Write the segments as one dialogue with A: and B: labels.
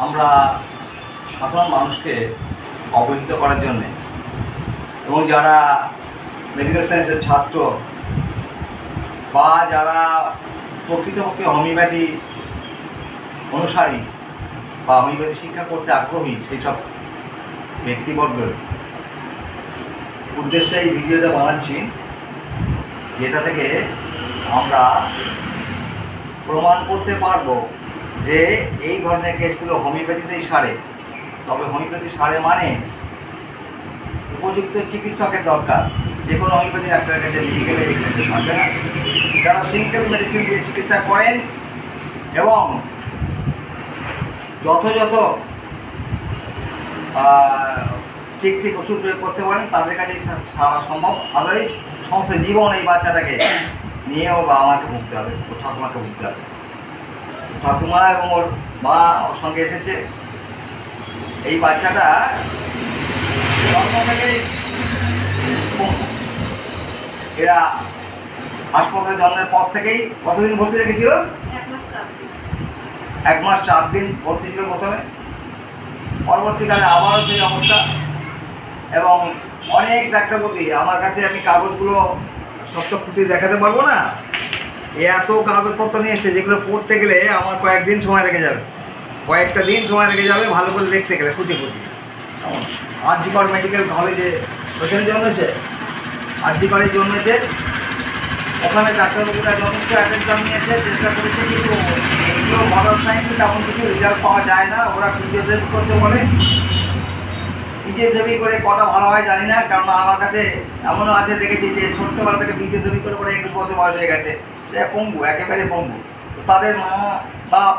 A: আমরা সাধারণ মানুষকে অবহিত করার জন্যে এবং যারা মেডিকেল সায়েন্সের ছাত্র বা যারা প্রকৃতপক্ষে হোমিওপ্যাথি অনুসারী বা হোমিওপ্যাথি শিক্ষা করতে আগ্রহী সেই সব ব্যক্তিবর্গের উদ্দেশ্যে এই ভিডিওটা বানাচ্ছি, যেটা থেকে আমরা প্রমাণ করতে পারবো যে এই ধরনের কেসগুলো হোমিওপ্যাথিতেই সারে। তবে হোমিওপ্যাথি সারে মানে উপযুক্ত চিকিৎসকের দরকার। যে কোনো হোমিওপ্যাথি ডাক্তারের কাছে নিয়ে গেলে এই ক্ষেত্রে থাকবে না। যারা সিম্পল মেডিসিন দিয়ে চিকিৎসা করেন এবং যথাযথ ঠিক ওষুধ প্রয়োগ করতে পারেন তাদের কাছে সারা সম্ভব। আদারওয়াইজ সমস্ত জীবন এই বাচ্চাটাকে নিয়েও বা আমাকে ভুগতে হবে, ও ঠাকুমাকে ভুগতে হবে। ঠাকুমা এবং ওর মা ওর সঙ্গে এসেছে। এই বাচ্চাটা জন্ম থেকেই এরা হাসপাতালে জন্মের পর থেকেই কতদিন ভর্তি রেখেছিল? 1 মাস 4 দিন ভর্তি ছিল প্রথমে। পরবর্তীকালে আবারও সেই অবস্থা এবং অনেক ডাক্তার বলি আমার কাছে, আমি কাগজগুলো সত্য ফুটিয়ে দেখাতে পারবো না, এত কাগজপত্র নিয়ে এসছে যেগুলো পড়তে গেলে আমার কয়েকদিন সময় লেগে যাবে, কয়েকটা দিন সময় লেগে যাবে ভালো করে দেখতে গেলে ফুটি আর.জি. কর মেডিকেল কলেজে ওখানে জন্মেছে, আর.জি. কলেজ জন্মেছে। ওখানে ডাক্তারবাবুরা যথেষ্ট অ্যাটেনশন নিয়েছে, চেষ্টা করেছে, কিন্তু এগুলো মডার্ন সায়েন্সে তেমন কিছু রেজাল্ট পাওয়া যায় না। ওরা ফিজিওথেরাপি করতে বলে, ফিজিওথেরাপি করে কটা ভালো হয় জানি না, কারণ আমার কাছে এমনও আছে দেখেছি যে ছোট্টবেলা থেকে ফিজিওথেরাপি করে 21 বছর বয়স হয়ে গেছে, সে পঙ্গু, একেবারে পঙ্গু। তো তাদের মা বাপ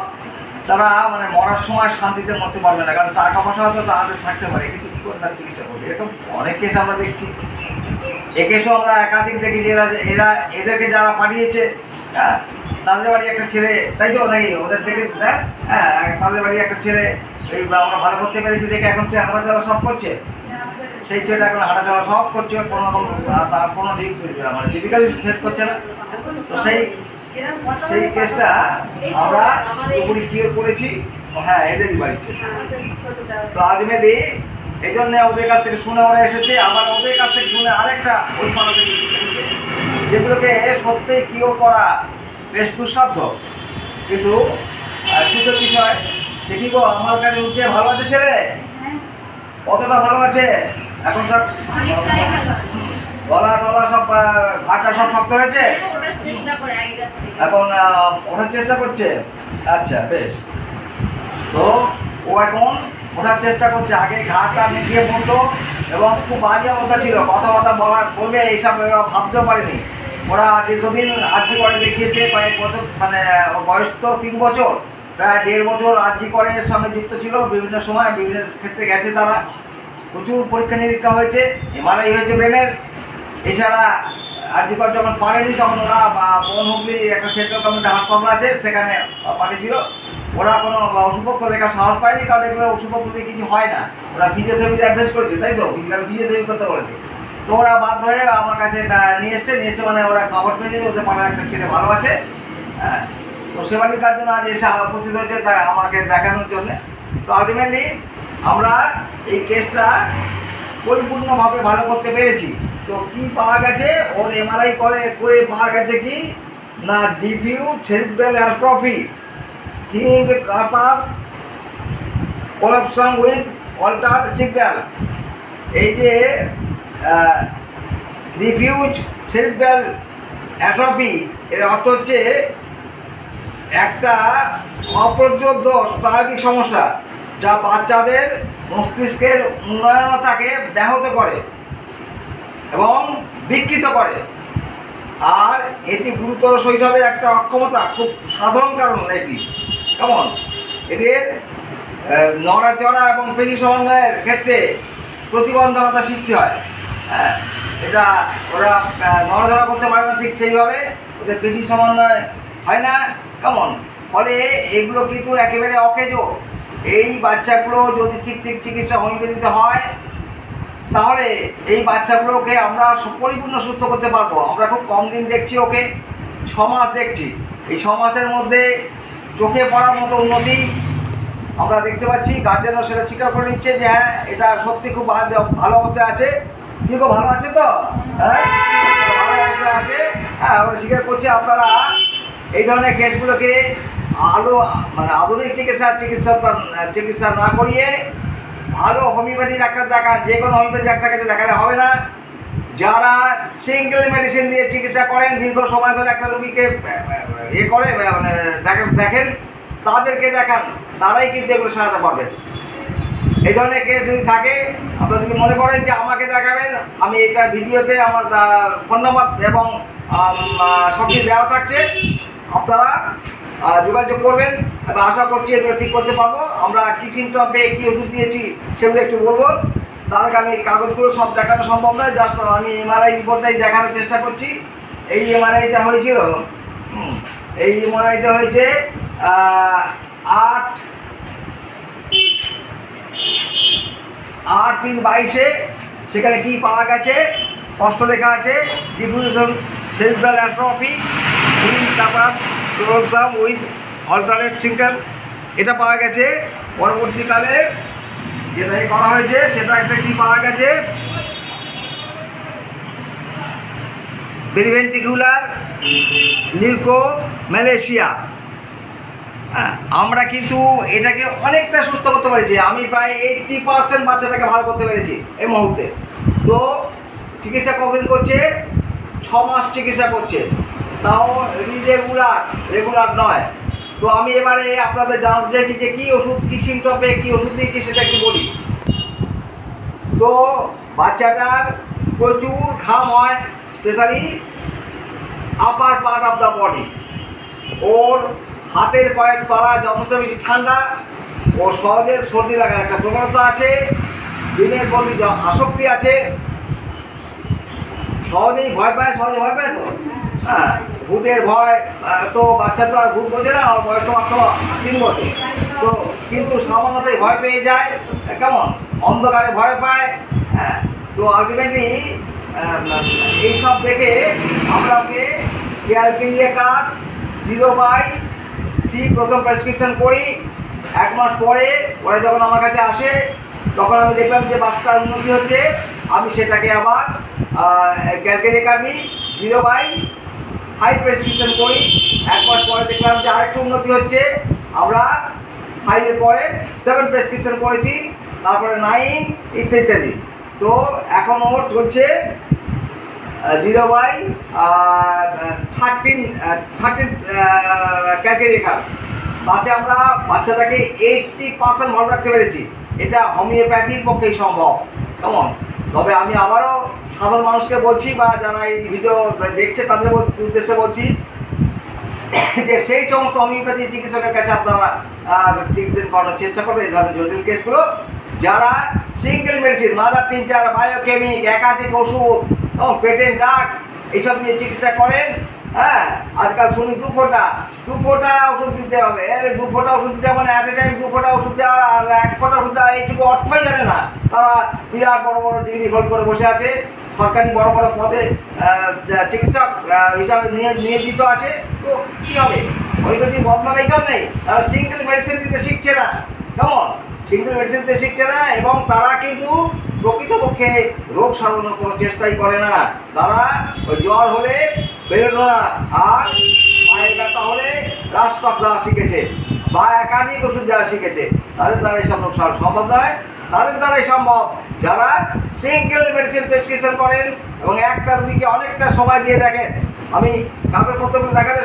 A: তারা মানে মরার সময় শান্তিতে মরতে পারবে না, কারণ টাকা পয়সা হয়তো তাদের থাকতে পারে, কিন্তু কী করে তার চিকিৎসা করবে। এরকম অনেক কেস আমরা দেখছি। এ কেসও আমরা একাধিক দেখি যে এদেরকে যারা পাঠিয়েছে, হ্যাঁ, তাদের বাড়ি একটা ছেলে, তাই তো নাকি ওদের দেখে, হ্যাঁ, তাদের বাড়ি একটা ছেলে এই আমরা ভালো করতে পেরেছি দেখে এখন সে হাঁটাচলা সব করছে। সেই ছেলেটা এখন হাঁটাচলা সব করছে, কোনো রকম তার কোনো মানে ডিফিকাল্টি ফেস করছে না। তো সেই কেসটা আমরা পুরোপুরি ক্লিয়ার করেছি। হ্যাঁ, এদেরই বাড়িতে। তো আলটিমেটলি এই জন্য ওদের কাছ থেকে শুনে ওরা এসেছে, আবার ওদের কাছ থেকে শুনে আরেকটা ওই পাড়া থেকে যেগুলোকে সত্যিই কিওর করা বেশ দুঃসাধ্য। কিন্তু সুযোগ বিষয় দেখি গো, আমার কাছে উঠতে ভালো আছে ছেলে, কতটা ভালো আছে এখন? সব গলা টলা সব ঘাটা সব শক্ত হয়েছে, এখন ওঠার চেষ্টা করছে। আচ্ছা, বেশ। তো ও এখন ওঠার চেষ্টা করছে। আগে ঘাটটা মিটিয়ে পড়তো এবং খুব বাজে অবস্থা ছিল, কথাবার্তা বলবে এইসব ভাবতেও পারেনি। ওরা দীর্ঘদিন আর.জি. করে দেখিয়েছে, কয়েক বছর, মানে বয়স তো 3 বছর, প্রায় 1.5 বছর আর.জি. করের সঙ্গে যুক্ত ছিল। বিভিন্ন সময় বিভিন্ন ক্ষেত্রে গেছে তারা, প্রচুর পরীক্ষা নিরীক্ষা হয়েছে, এমআরআই হয়েছে ব্রেনের। এছাড়া আর.জি. কর যখন পারেনি তখন ওরা বন হুগলি একটা সেন্ট্রাল গভর্নমেন্ট হাসপাতাল আছে, সেখানে পাঠিয়েছিল। ওরা কোনো ওষুধপত্র লেখার সাহস পায়নি, কারণ এগুলো ওষুধপত্র দিয়ে কিছু হয় না। ওরা ফিজিওথেরাপিতে অ্যাডভাইস করেছে, তাই তো, ফিজিওথেরাপি করতে বলেছে। তো ওরা বাধ্য হয়ে আমার কাছে নিয়ে এসছে মানে ওরা খবর পেয়েছে ওদের পাড়ার একটা ছেলে ভালো আছে, হ্যাঁ। তো সেবালির কার জন্য আজ এসে উপস্থিত হয়েছে আমাকে দেখানোর জন্যে। তো আলটিমেটলি আমরা এই কেসটা পরিপূর্ণভাবে ভালো করতে পেরেছি। তো কি পাওয়া গেছে, ওর এমআরআই করে পাওয়া গেছে কি না, ডিফিউজ সেরিব্রাল অ্যাট্রফি, থিন কার্পাস কোলাপসাম উইথ অল্টার্ড সিগন্যাল। এই যে ডিফিউজ সেরিব্রাল অ্যাট্রফি, এর অর্থ হচ্ছে একটা অপ্রতিরোধ্য স্বাভাবিক সমস্যা যা বাচ্চাদের মস্তিষ্কের উন্নয়নতাকে ব্যাহত করে এবং বিকৃত করে। আর এটি গুরুতর শৈশবে একটা অক্ষমতা, খুব সাধারণ কারণ এটি। কেমন এদের নড়াচড়া এবং পেশি সমন্বয়ের ক্ষেত্রে প্রতিবন্ধকতা সৃষ্টি হয়। হ্যাঁ, এটা ওরা নড়াচড়া করতে পারে না ঠিক সেইভাবে, ওদের পেশি সমন্বয় হয় না। কেমন ফলে এগুলো কিন্তু একেবারে অকেজো। এই বাচ্চাগুলো যদি ঠিক চিকিৎসা হোমিওপ্যাথিতে হয় তাহলে এই বাচ্চাগুলোকে আমরা পরিপূর্ণ সুস্থ করতে পারবো। আমরা খুব কম দিন দেখছি, ওকে 6 মাস দেখছি। এই 6 মাসের মধ্যে চোখে পড়ার মতো উন্নতি আমরা দেখতে পাচ্ছি গার্জেনও সেটা স্বীকার করে নিচ্ছে যে হ্যাঁ এটা সত্যি খুব ভালো অবস্থায় আছে। কি খুব ভালো আছে তো? হ্যাঁ ভালো অবস্থায় আছে। হ্যাঁ ওরা স্বীকার করছে। আপনারা এই ধরনের কেসগুলোকে মানে আধুনিক চিকিৎসা না করিয়ে ভালো হোমিওপ্যাথি ডাক্তার দেখান। যে কোনো হোমিওপ্যাথি ডাক্তার কাছে দেখালে হবে না। যারা সিঙ্গেল মেডিসিন দিয়ে চিকিৎসা করেন, দীর্ঘ সময় ধরে একটা রোগীকে করে মানে দেখেন, তাদেরকে দেখান, তারাই কিন্তু এগুলো সারাতে পারবেন। এই ধরনের কেস যদি থাকে, আপনারা যদি মনে করেন যে আমাকে দেখাবেন, আমি এটা ভিডিওতে আমার ফোন নম্বর এবং সব কিছু দেওয়া থাকছে, আপনারা যোগাযোগ করবেন এবং আশা করছি এগুলো ঠিক করতে পারবো। আমরা কী সিমটম পেয়ে কী ওষুধ দিয়েছি সেগুলো একটু বলবো। তার আগে আমি কাগজগুলো সব দেখানো সম্ভব নয়, জাস্ট আমি এমআরআই রিপোর্টটাই দেখানোর চেষ্টা করছি। এই এমআরআইটা হয়েছিল, এই এমআরআইটা হয়েছে 8/3/22-এ। সেখানে কি পাওয়া গেছে? কষ্ট লেখা আছে, diffusion cerebral atrophy with alternate single, এটা পাওয়া গেছে। পরবর্তীকালে যেটা করা হয়েছে সেটা একটা কি পাওয়া গেছে? পেরিভেন্ট্রিকুলার লিউকোম্যালেশিয়া। হ্যাঁ, আমরা কিন্তু এটাকে অনেকটা সুস্থ করতে পেরেছি। আমি প্রায় 80% বাচ্চাটাকে ভালো করতে পেরেছি এই মুহূর্তে। তো চিকিৎসা কতদিন করছে? 6 মাস চিকিৎসা করছে, তাও রেগুলার নয়। তো আমি এবারে আপনাদের জানতে চাইছি যে কী ওষুধ, কী সিমটমে কী ওষুধ দিয়েছি সেটা একটু বলি। তো বাচ্চাটার প্রচুর ঘাম হয়, specially upper part of the body. ওর হাতের পায়ের তলা যথেষ্ট বেশি ঠান্ডা, ও সহজে সর্দি লাগার একটা প্রবণতা আছে, দিনের প্রতি আসক্তি আছে, সহজে ভয় পায় তো। হ্যাঁ, ভূতের ভয় তো বাচ্চা তো আর ভূত বোঝে না, ওর বয়স তো মাত্র 3 বছর। তো কিন্তু সামান্যতই ভয় পেয়ে যায়, কেমন অন্ধকারে ভয় পায়। হ্যাঁ, তো আলটিমেটলি এইসব দেখে আমরা ওকে ক্যালকেরিয়া 0/3 প্রথম প্রেসক্রিপশন করি। 1 মাস পরে ওরা যখন আমার কাছে আসে, তখন আমি দেখলাম যে বাচ্চার উন্নতি হচ্ছে। আমি সেটাকে আবার ক্যালকেরিয়া 0/5 প্রেসক্রিপশন করি। 1 মাস পরে দেখলাম যে আরেকটু উন্নতি হচ্ছে। আমরা 5-এর পরে 7 প্রেসক্রিপশন করেছি, তারপরে 9 ইত্যাদি। তো এখন ওর চলছে 0/13 ক্যালকেরিয়া। তাতে আমরা বাচ্চাটাকে 80% ভালো রাখতে পেরেছি। এটা হোমিওপ্যাথির পক্ষেই সম্ভব, কেমন। তবে আমি আবারও সাধারণ মানুষকে বলছি, বা যারা এই ভিডিও দেখছে তাদের উদ্দেশ্যে বলছি যে সেই সমস্ত হোমিওপ্যাথি চিকিৎসকের কাছে আপনারা ট্রিটমেন্ট করানোর চেষ্টা করবেন এই ধরনের জটিল কেসগুলো। যারা single medicine, mother tincture, biochemic, একাধিক ওষুধ এবং পেটেন্ট ডাক এইসব দিয়ে চিকিৎসা করেন। হ্যাঁ, আজকাল শুনি 2 ফোঁটা ওষুধ দিতে হবে। 2 ফোঁটা ওষুধ দিতে মানে অ্যাট এ টাইম 2 ফোঁটা ওষুধ দেওয়া আর 1 ফোঁটা ওষুধ দেওয়া, এইটুকু অর্থই জানে না। তারা বিরাট বড় ডিগ্রি হোল্ড করে বসে আছে, সরকারি বড় পদে চিকিৎসক হিসাবে নিয়োজিত আছে। তো কী হবে? হোমিওপ্যাথির বদনাম এই জন্যেই তারা সিঙ্গেল মেডিসিন দিতে শিখছে না, কেমন সিঙ্গেল মেডিসিন দিতে শিখছে না। এবং তারা কিন্তু প্রকৃতপক্ষে রোগ সারানোর কোনো চেষ্টাই করে না। তারা ওই জ্বর হলে বেরোনা আর পায়ের ব্যথা হলে রাস্তা দেওয়া শিখেছে বা একাধিক ওষুধ দেওয়া শিখেছে। তাদের দ্বারা এইসব রোগ সারানো সম্ভব নয়। তাদের দ্বারাই সম্ভব যারা সিঙ্গেল মেডিসিন প্রেসক্রিপশন করেন এবং একটা রুগীকে অনেকটা সময় দিয়ে দেখেন। আমি কাগজপত্রগুলো দেখাতে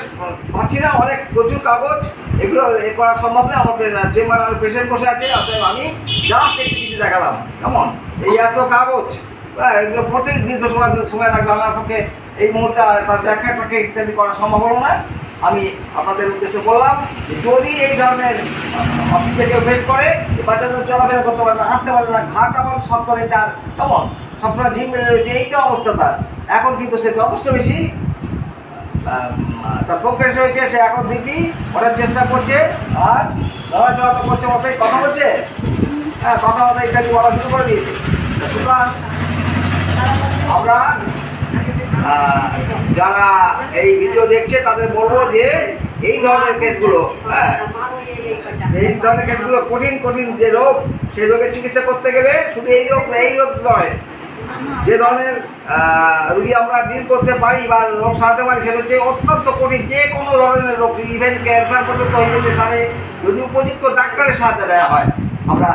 A: পাচ্ছি না, প্রচুর কাগজ, এগুলো করা সম্ভব নয়। আমার চেম্বারে আমার পেশেন্ট বসে আছে, অতএব আমি জাস্ট একটু কিছু দেখালাম, কেমন। এই এত কাগজ, এগুলো পড়তে দীর্ঘ সময় লাগবে। আমার পক্ষে এই মুহূর্তে তার ব্যাখ্যাটাকে ইত্যাদি করা সম্ভব হলো না। আমি আপনাদের উদ্দেশ্যে বললাম যে যদি এই ধরনের অসুবিধা কেউ ফেস করে, বাচ্চাদের চলাফেরা করতে পারে না, হাঁটতে পারে না, ঘাটা বল সব করে তার, কেমন সবসময় জিম মেনে রয়েছে, এই তো অবস্থা তার। এখন কিন্তু সে যথেষ্ট বেশি তার প্রোগ্রেস হয়েছে। সে এখন দিব্যি করার চেষ্টা করছে আর নড়াচড়া তো করছে, মতোই কথা বলছে, হ্যাঁ কথাবার্তা ইত্যাদি বলা শুরু করে দিয়েছে। সুতরাং আমরা যারা এই ভিডিও দেখছে তাদের বলবো যে এই ধরনের কেসগুলো, হ্যাঁ এই ধরনের কেসগুলো কঠিন কঠিন যে রোগ, সেই রোগের চিকিৎসা করতে গেলে শুধু এই রোগ নয়, যে ধরনের রুগী আমরা ডিল করতে পারি বা রোগ সারাতে পারি সেটা হচ্ছে অত্যন্ত কঠিন। যে কোনো ধরনের রোগ, ইভেন ক্যান্সার পর্যন্ত হয়ে যেতে পারে যদি উপযুক্ত ডাক্তারের সাহায্য নেওয়া হয়। আমরা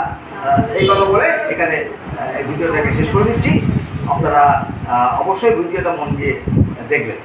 A: এই কথা বলে এখানে ভিডিওটাকে শেষ করে দিচ্ছি। আপনারা অবশ্যই ভিডিওটা মন দিয়ে দেখবেন।